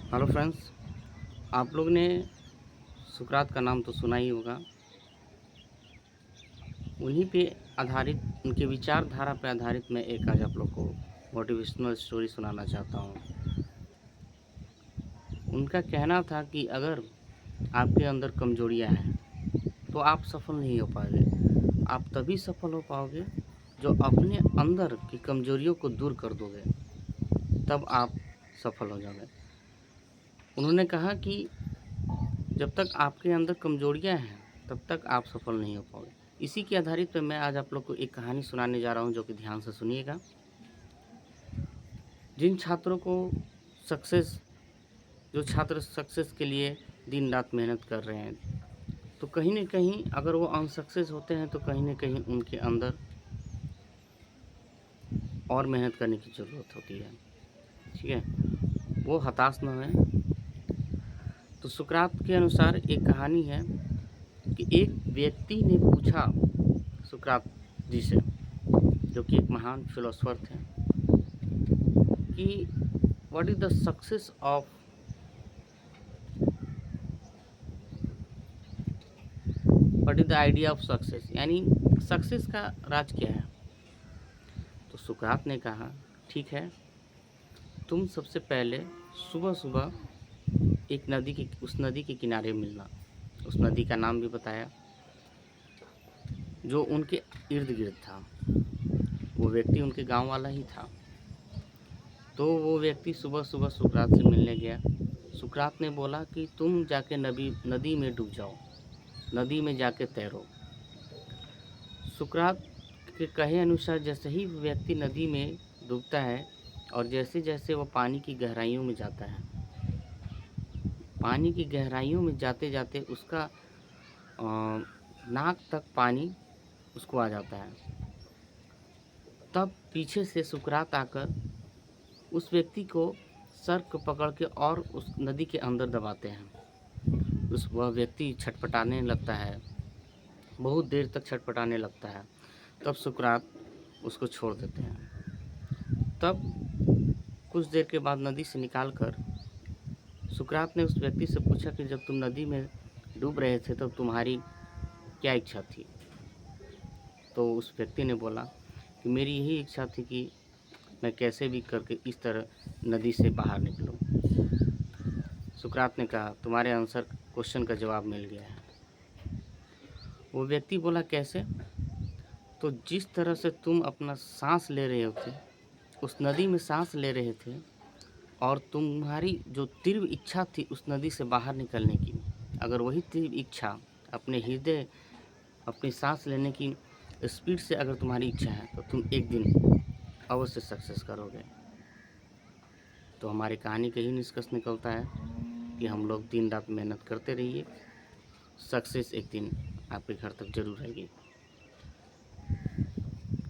Hello friends, आप लोग ने सुकरात का नाम तो सुना ही होगा। उन्हीं पे आधारित, उनके विचारधारा पे आधारित मैं एक आज आप लोग को मोटिवेशनल स्टोरी सुनाना चाहता हूँ। उनका कहना था कि अगर आपके अंदर कमजोरियाँ हैं तो आप सफल नहीं हो पाओगे। आप तभी सफल हो पाओगे जो अपने अंदर की कमजोरियों को दूर कर दोगे, तब आप सफल हो जाओगे। उन्होंने कहा कि जब तक आपके अंदर कमजोरियां हैं तब तक आप सफल नहीं हो पाओगे। इसी के आधारित पे मैं आज आप लोग को एक कहानी सुनाने जा रहा हूं, जो कि ध्यान से सुनिएगा। जिन छात्रों को सक्सेस जो छात्र सक्सेस के लिए दिन रात मेहनत कर रहे हैं, तो कहीं न कहीं अगर वो अनसक्सेस होते हैं तो कहीं न कहीं उनके अंदर और मेहनत करने की ज़रूरत होती है। ठीक है, वो हताश ना होएं। तो सुकरात के अनुसार एक कहानी है कि एक व्यक्ति ने पूछा सुकरात जी से, जो कि एक महान फिलोसोफर थे, कि what is the success of what is the idea of success, यानी सक्सेस का राज क्या है। तो सुकरात ने कहा, ठीक है, तुम सबसे पहले सुबह सुबह उस नदी के किनारे मिलना। उस नदी का नाम भी बताया जो उनके इर्द गिर्द था। वो व्यक्ति उनके गांव वाला ही था। तो वो व्यक्ति सुबह सुबह सुकरात से मिलने गया। सुकरात ने बोला कि तुम जाके नदी में डूब जाओ, नदी में जाके तैरो। सुकरात के कहे अनुसार जैसे ही व्यक्ति नदी में डूबता है और जैसे जैसे वो पानी की गहराइयों में जाता है, पानी की गहराइयों में जाते जाते उसका नाक तक पानी उसको आ जाता है। तब पीछे से सुकरात आकर उस व्यक्ति को सर को पकड़ के और उस नदी के अंदर दबाते हैं। वह व्यक्ति छटपटाने लगता है, बहुत देर तक छटपटाने लगता है। तब सुकरात उसको छोड़ देते हैं। तब कुछ देर के बाद नदी से निकालकर सुकरात ने उस व्यक्ति से पूछा कि जब तुम नदी में डूब रहे थे तब तुम्हारी क्या इच्छा थी। तो उस व्यक्ति ने बोला कि मेरी यही इच्छा थी कि मैं कैसे भी करके इस तरह नदी से बाहर निकलूं। सुकरात ने कहा, तुम्हारे आंसर क्वेश्चन का जवाब मिल गया है। वो व्यक्ति बोला, कैसे? तो जिस तरह से तुम अपना सांस ले रहे थे, उस नदी में सांस ले रहे थे, और तुम्हारी जो तीव्र इच्छा थी उस नदी से बाहर निकलने की, अगर वही तीव्र इच्छा अपने हृदय, अपनी सांस लेने की स्पीड से अगर तुम्हारी इच्छा है तो तुम एक दिन अवश्य सक्सेस करोगे। तो हमारी कहानी का ही निष्कर्ष निकलता है कि हम लोग दिन रात मेहनत करते रहिए, सक्सेस एक दिन आपके घर तक जरूर आएगी।